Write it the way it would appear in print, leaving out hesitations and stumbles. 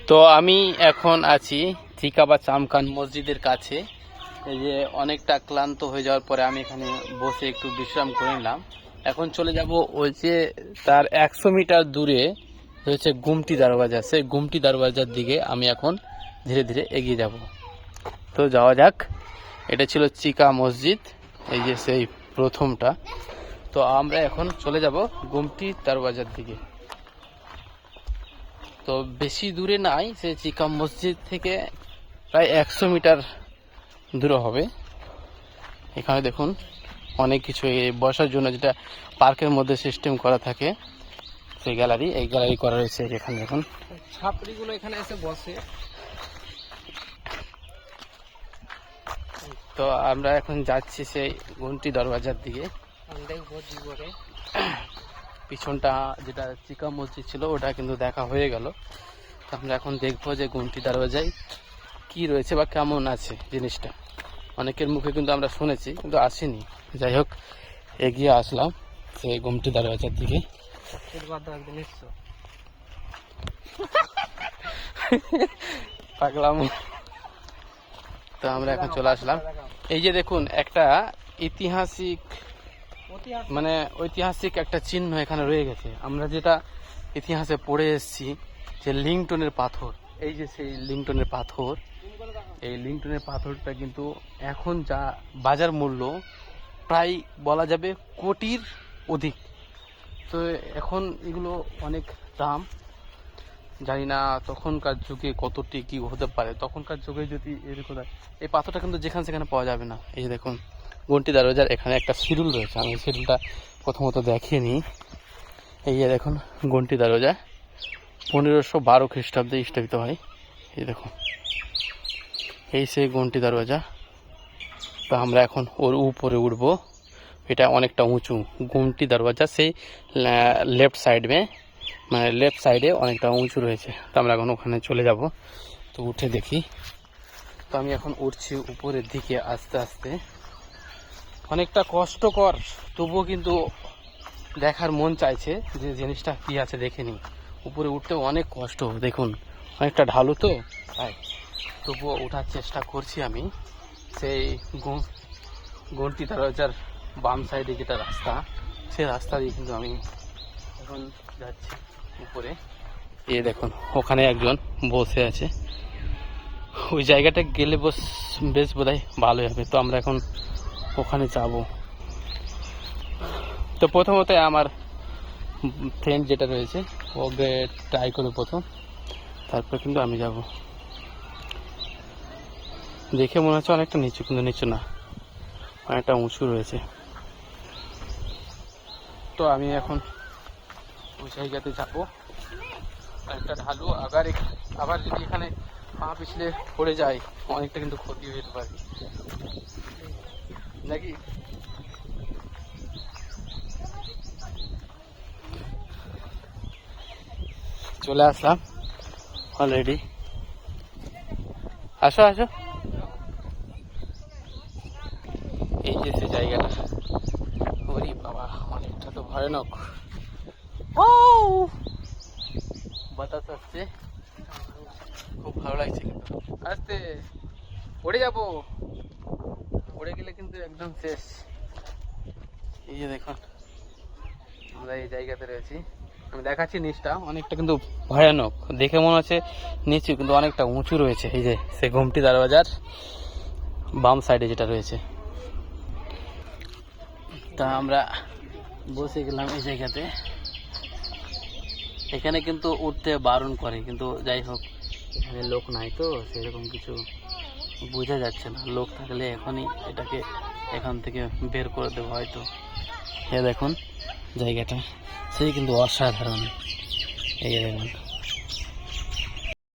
তো আমি এখন আছি চিকা বা চামকান মসজিদের কাছে। এই যে অনেকটা ক্লান্ত হয়ে যাওয়ার পরে আমি এখানে বসে একটু বিশ্রাম করে নিলাম। এখন চলে যাব ওই যে তার 100 মিটার দূরে হচ্ছে গুমটি দরওয়াজা, সেই গুমটি দরওয়াজার দিকে আমি এখন ধীরে ধীরে এগিয়ে যাব। তো যাওয়া যাক। এটা ছিল চিকা মসজিদ, এই যে সেই প্রথমটা। তো আমরা এখন চলে যাব গুমটি দরওয়াজার দিকে। তো বেশি দূরে নাই, সে চিকা মসজিদ থেকে প্রায় 100 মিটার দূরে হবে। এখানে দেখুন অনেক কিছু বসার জন্য যেটা পার্কের মধ্যে সিস্টেম করা থাকে, সেই গ্যালারি, এই গ্যালারি করা রয়েছে। এখানে দেখুন ছাত্রীগুলো এখানে এসে বসে। তো আমরা এখন যাচ্ছি সেই গুমটি দরওয়াজার দিকে। পিছনটা যেটা চিকা মসজিদ ছিল ওটা কিন্তু দেখা হয়ে গেল। আমরা এখন দেখবো যে গুমটি দরওয়াজায় কি রয়েছে বা কেমন আছে জিনিসটা। অনেকের মুখে কিন্তু আমরা শুনেছি কিন্তু আসিনি। যাই হোক, এগিয়ে আসলাম সেই গুমটি দরওয়াজার দিকে। পাগলাম। তো আমরা এখন চলে আসলাম। এই যে দেখুন একটা ঐতিহাসিক একটা চিহ্ন এখানে রয়ে গেছে। আমরা যেটা ইতিহাসে পড়ে এসেছি যে লিংটনের পাথর, এই যে সেই লিংটনের পাথর, এই লিংটনের পাথরটা কিন্তু এখন যা বাজার মূল্য প্রায় বলা যাবে কোটির অধিক। তো এখন এগুলো অনেক দাম। জানি না তখনকার যুগে কতটি কি হতে পারে। তখনকার যুগে যদি এরকম, এই পাথরটা কিন্তু যেখানে সেখানে পাওয়া যাবে না। এই যে দেখুন গুমটি দরওয়াজার এখানে একটা শিডিউল রয়েছে, আমি শিডিউলটা প্রথমত দেখিয়ে নিই। এই যে দেখুন গুমটি দরওয়াজা 1512 খ্রিস্টাব্দে স্থাপিত হয়। এই দেখুন এই সেই গুমটি দরওয়াজা। তো আমরা এখন ওর উপরে উঠবো। এটা অনেকটা উঁচু গুমটি দরওয়াজা, সেই লেফট সাইডে অনেকটা উঁচু রয়েছে। তো আমরা এখন ওখানে চলে যাব। তো উঠে দেখি। তো আমি এখন উঠছি উপরের দিকে আস্তে আস্তে। অনেকটা কষ্টকর, তবুও কিন্তু দেখার মন চাইছে যে জিনিসটা কি আছে দেখে নিই। উপরে উঠতেও অনেক কষ্ট, দেখুন অনেকটা ঢালু, তো তাই তবুও ওঠার চেষ্টা করছি আমি। সেই গুমটি দরওয়াজার বাম সাইডে যেটা রাস্তা, সেই রাস্তা দিয়ে কিন্তু আমি এখন যাচ্ছি উপরে। এই দেখুন ওখানে একজন বসে আছে, ওই জায়গাটা গেলে বেশ বোধহয় ভালোই হবে। তো আমরা এখন ওখানে যাব। তো প্রথমত আমার ফ্রেন্ড যেটা রয়েছে ওকে ট্রাই করে প্রথম, তারপর কিন্তু আমি যাব। দেখে মনে হচ্ছে অনেকটা নিচু, কিন্তু নিচু না, অনেকটা উঁচু রয়েছে। তো আমি এখন ওই জায়গাতে যাবো। একটা ঢালু, আবার যদি এখানে পা পিছলে পড়ে যায় অনেকটা কিন্তু ক্ষতি হয়ে যেতে পারে নাকি। চলে আসলাম অলরেডি। আসো আসো। এই যে সে জায়গাটা, ওরে বাবা অনেকটা তো ভয়ানক। বাতাস আসছে, খুব ভালো লাগছে। কিন্তু আসতে পড়ে যাবো, পড়ে গেলে কিন্তু একদম শেষ। এই যে দেখুন আমরা এই জায়গাতে রয়েছি, আমি দেখাচ্ছি নিচটা অনেকটা কিন্তু ভয়ানক। দেখে মনে হচ্ছে নিচু, কিন্তু অনেকটা উঁচু রয়েছে। এই যে সে গুমটি দরওয়াজার বাম সাইডে যেটা রয়েছে। তা আমরা বসে গেলাম এই জায়গাতে। এখানে কিন্তু উঠতে বারণ করে, কিন্তু যাই হোক এখানে লোক নাই, তো সেরকম কিছু বোঝা যাচ্ছে না। লোক থাকলে এখনই এটাকে এখান থেকে বের করে দেবো হয়তো। এ দেখুন জায়গাটা, সেই কিন্তু অসাধারণ। এই দেখুন